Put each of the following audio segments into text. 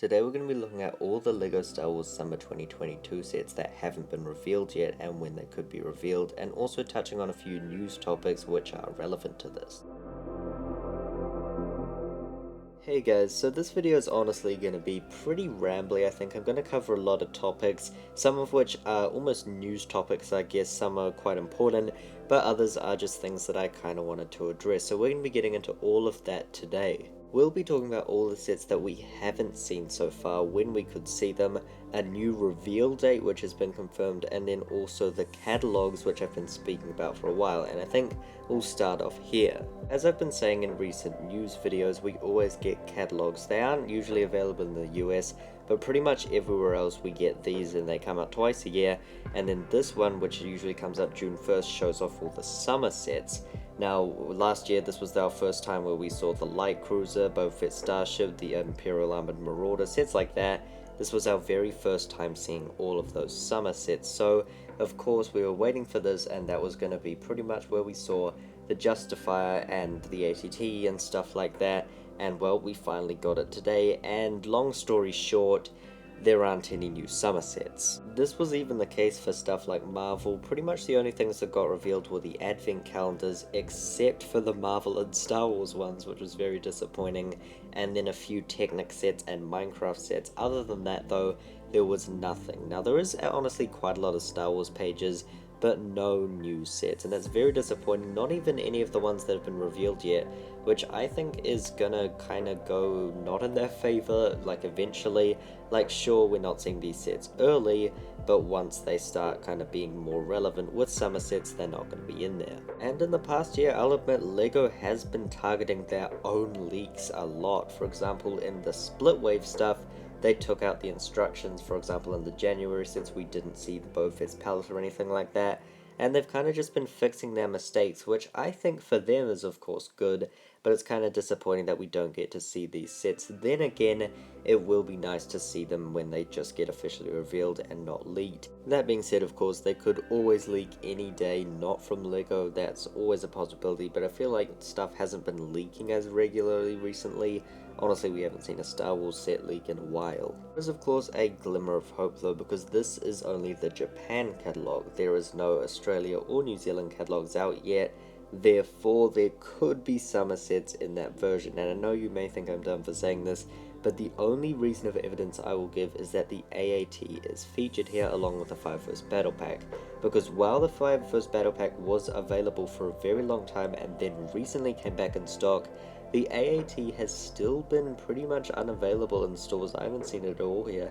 Today we're going to be looking at all the LEGO Star Wars Summer 2022 sets that haven't been revealed yet and when they could be revealed, and also touching on a few news topics which are relevant to this. Hey guys, so this video is honestly going to be pretty rambly. I think I'm going to cover a lot of topics, some of which are almost news topics, I guess. Some are quite important, but others are just things that I kind of wanted to address. So we're going to be getting into all of that today. We'll be talking about all the sets that we haven't seen so far, when we could see them, a new reveal date which has been confirmed, and then also the catalogs which I've been speaking about for a while, and I think we'll start off here. As I've been saying in recent news videos, we always get catalogs. They aren't usually available in the US, but pretty much everywhere else we get these, and they come out twice a year, and then this one, which usually comes out June 1st, shows off all the summer sets. Now, last year this was our first time where we saw the Light Cruiser, Boba Fett Starship, the Imperial Armored Marauder, sets like that. This was our very first time seeing all of those summer sets, so of course we were waiting for this, and that was going to be pretty much where we saw the Justifier and the ATT and stuff like that, and well, we finally got it today, and long story short, there aren't any new summer sets. This was even the case for stuff like Marvel. Pretty much the only things that got revealed were the advent calendars, except for the Marvel and Star Wars ones, which was very disappointing, and then a few Technic sets and Minecraft sets. Other than that though, there was nothing. Now there is honestly quite a lot of Star Wars pages, but no new sets, and that's very disappointing. Not even any of the ones that have been revealed yet, which I think is gonna kind of go not in their favor, like eventually. Like, sure, we're not seeing these sets early, but once they start kind of being more relevant with summer sets, they're not going to be in there. And in the past year, I'll admit, LEGO has been targeting their own leaks a lot. For example, in the Split Wave stuff, they took out the instructions. For example, in the January sets, we didn't see the Boba Fett's palette or anything like that, and they've kind of just been fixing their mistakes, which I think for them is of course good, but it's kind of disappointing that we don't get to see these sets. Then again, it will be nice to see them when they just get officially revealed and not leaked. That being said, of course, they could always leak any day, not from LEGO, that's always a possibility, but I feel like stuff hasn't been leaking as regularly recently. Honestly, we haven't seen a Star Wars set leak in a while. There's of course a glimmer of hope though, because this is only the Japan catalogue. There is no Australia or New Zealand catalogues out yet, therefore there could be summer sets in that version. And I know you may think I'm dumb for saying this, but the only reason of evidence I will give is that the AAT is featured here along with the 5 Battle Pack, because while the 5 Battle Pack was available for a very long time and then recently came back in stock, the AAT has still been pretty much unavailable in stores. I haven't seen it at all here,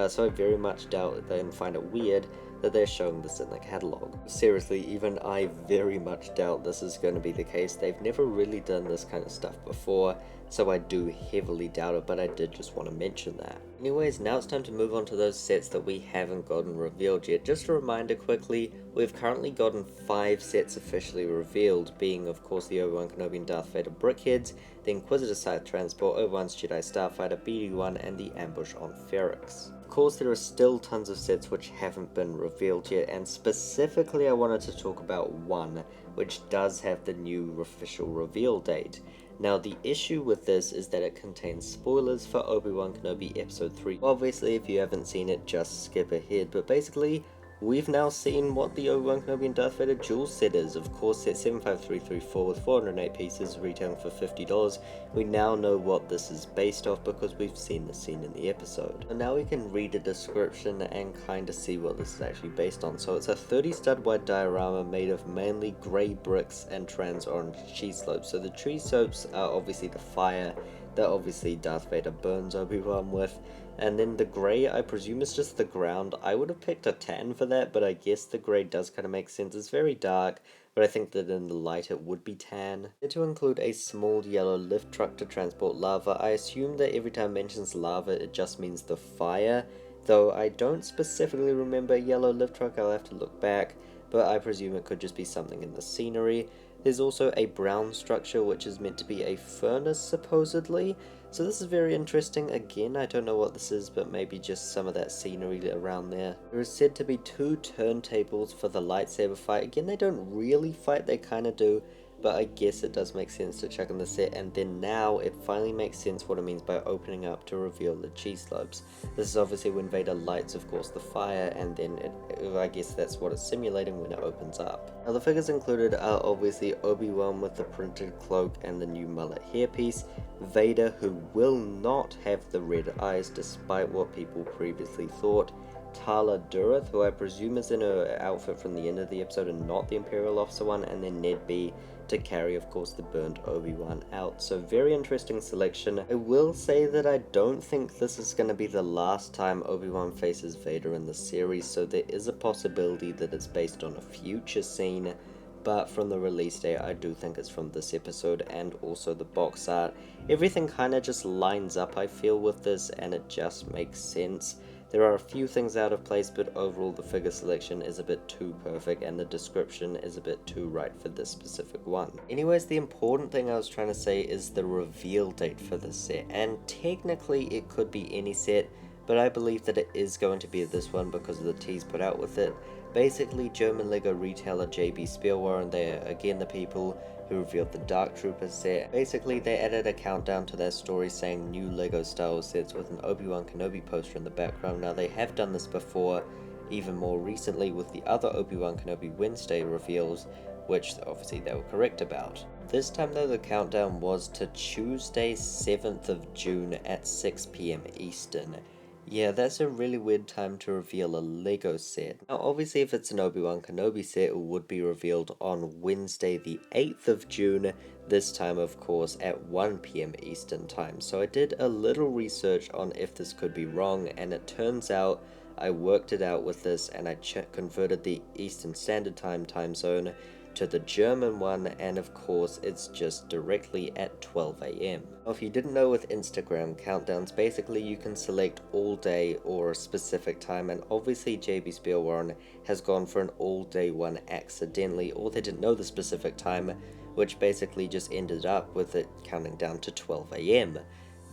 so I very much doubt they find it weird that they're showing this in the catalogue. Seriously, even I very much doubt this is going to be the case. They've never really done this kind of stuff before, so I do heavily doubt it, but I did just want to mention that. Anyways, now it's time to move on to those sets that we haven't gotten revealed yet. Just a reminder quickly, we've currently gotten 5 sets officially revealed, being of course the Obi-Wan Kenobi and Darth Vader Brickheads, the Inquisitor Scythe Transport, Obi-Wan's Jedi Starfighter, BD-1, and the Ambush on Ferrix. Of course, there are still tons of sets which haven't been revealed yet, and specifically I wanted to talk about one, which does have the new official reveal date. Now, the issue with this is that it contains spoilers for Obi-Wan Kenobi Episode 3. Obviously, if you haven't seen it, just skip ahead, but basically, we've now seen what the Obi-Wan Kenobi and Darth Vader dual set is. Of course, set 75334 with 408 pieces, retailing for $50. We now know what this is based off because we've seen the scene in the episode. And now we can read the description and kind of see what this is actually based on. So it's a 30 stud wide diorama made of mainly grey bricks and trans orange cheese slopes. So the tree slopes are obviously the fire that obviously Darth Vader burns Obi-Wan with. And then the grey, I presume is just the ground. I would have picked a tan for that, but I guess the grey does kind of make sense. It's very dark, but I think that in the light it would be tan. Then to include a small yellow lift truck to transport lava. I assume that every time it mentions lava, it just means the fire, though I don't specifically remember a yellow lift truck. I'll have to look back, but I presume it could just be something in the scenery. There's also a brown structure which is meant to be a furnace supposedly, so this is very interesting. Again, I don't know what this is, but maybe just some of that scenery around there. There is said to be 2 turntables for the lightsaber fight. Again, they don't really fight, they kind of do but I guess it does make sense to chuck in the set, and then now it finally makes sense what it means by opening up to reveal the cheese slopes. This is obviously when Vader lights, of course, the fire, and then I guess that's what it's simulating when it opens up. Now the figures included are obviously Obi-Wan with the printed cloak and the new mullet hairpiece, Vader, who will not have the red eyes despite what people previously thought, Tala Durith, who I presume is in her outfit from the end of the episode and not the Imperial Officer one, and then Ned B to carry, of course, the burnt Obi-Wan out. So very interesting selection. I will say that I don't think this is going to be the last time Obi-Wan faces Vader in the series, so there is a possibility that it's based on a future scene, but from the release date I do think it's from this episode and also the box art. Everything kind of just lines up, I feel, with this, and it just makes sense. There are a few things out of place, but overall the figure selection is a bit too perfect and the description is a bit too right for this specific one. Anyways, the important thing I was trying to say is the reveal date for this set, and technically it could be any set, but I believe that it is going to be this one because of the tease put out with it. Basically, German LEGO retailer JB Spielwaren, they're again the people who revealed the Dark Troopers set. Basically, they added a countdown to their story saying new LEGO Star Wars sets with an Obi-Wan Kenobi poster in the background. Now, they have done this before, even more recently with the other Obi-Wan Kenobi Wednesday reveals, which obviously they were correct about. This time though, the countdown was to Tuesday 7th of June at 6 PM Eastern. Yeah, that's a really weird time to reveal a LEGO set. Now obviously if it's an Obi-Wan Kenobi set, it would be revealed on Wednesday the 8th of June, this time of course at 1 PM Eastern time. So I did a little research on if this could be wrong, and it turns out I worked it out with this, and I converted the Eastern Standard Time zone to the German one, and of course it's just directly at 12 AM. Now, if you didn't know, with Instagram countdowns, basically you can select all day or a specific time, and obviously JB Spielwaren has gone for an all day one accidentally, or they didn't know the specific time, which basically just ended up with it counting down to 12 AM.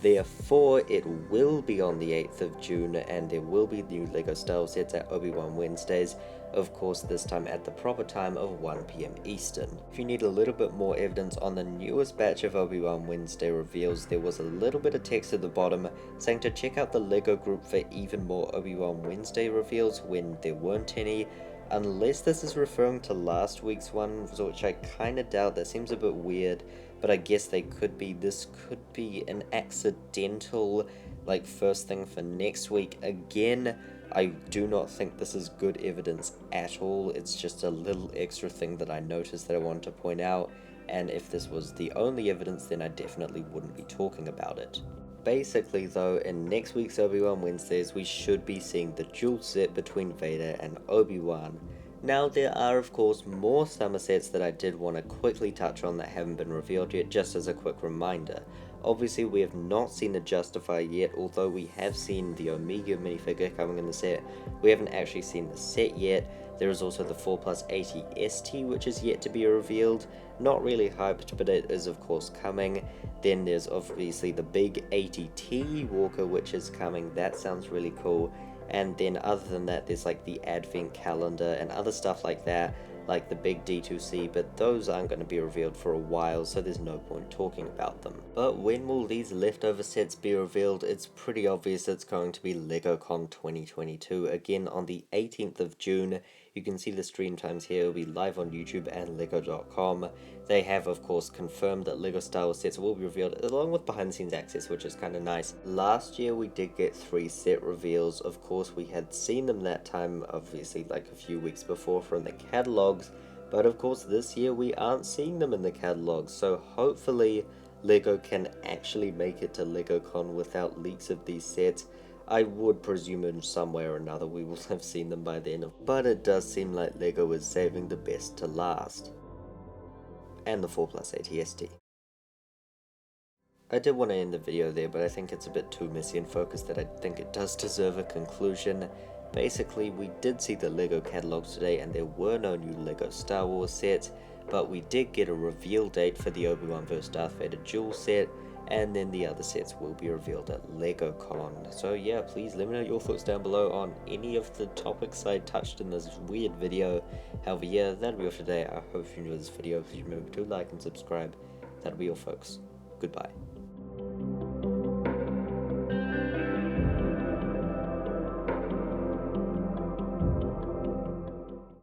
Therefore, it will be on the 8th of June, and there will be new LEGO Star Wars sets at Obi-Wan Wednesdays, of course this time at the proper time of 1 PM Eastern. If you need a little bit more evidence on the newest batch of Obi-Wan Wednesday reveals, there was a little bit of text at the bottom saying to check out the LEGO group for even more Obi-Wan Wednesday reveals when there weren't any. Unless this is referring to last week's one, which I kinda doubt. That seems a bit weird, but I guess they could be. This could be an accidental, like, first thing for next week. Again, I do not think this is good evidence at all. It's just a little extra thing that I noticed that I wanted to point out, and if this was the only evidence, then I definitely wouldn't be talking about it. Basically though, in next week's Obi-Wan Wednesdays, we should be seeing the duel set between Vader and Obi-Wan. Now there are of course more summer sets that I did want to quickly touch on that haven't been revealed yet, just as a quick reminder. Obviously we have not seen the Justifier yet, although we have seen the Omega minifigure coming in the set. We haven't actually seen the set yet. There is also the 4+80 ST, which is yet to be revealed. Not really hyped, but it is of course coming. Then there's obviously the big 80T Walker, which is coming. That sounds really cool. And then other than that, there's like the advent calendar and other stuff like that, like the big D2C, but those aren't going to be revealed for a while, so there's no point talking about them. But when will these leftover sets be revealed? It's pretty obvious it's going to be LegoCon 2022, again on the 18th of June. You can see the stream times here. It will be live on YouTube and lego.com. They have of course confirmed that LEGO Star Wars sets will be revealed, along with behind the scenes access, which is kind of nice. Last year we did get 3 set reveals. Of course we had seen them that time, obviously like a few weeks before, from the catalogs, but of course this year we aren't seeing them in the catalogs, so hopefully LEGO can actually make it to LegoCon without leaks of these sets. I would presume in some way or another we will have seen them by then, but it does seem like LEGO is saving the best to last. And the 4+80 ST. I did want to end the video there, but I think it's a bit too messy and focused that I think it does deserve a conclusion. Basically, we did see the LEGO catalogs today, and there were no new LEGO Star Wars sets, but we did get a reveal date for the Obi-Wan vs Darth Vader duel set, and then the other sets will be revealed at LegoCon. So yeah, please let me know your thoughts down below on any of the topics I touched in this weird video. However, yeah, that'll be all for today. I hope you enjoyed this video. Please remember to like and subscribe. That'll be all, folks. Goodbye.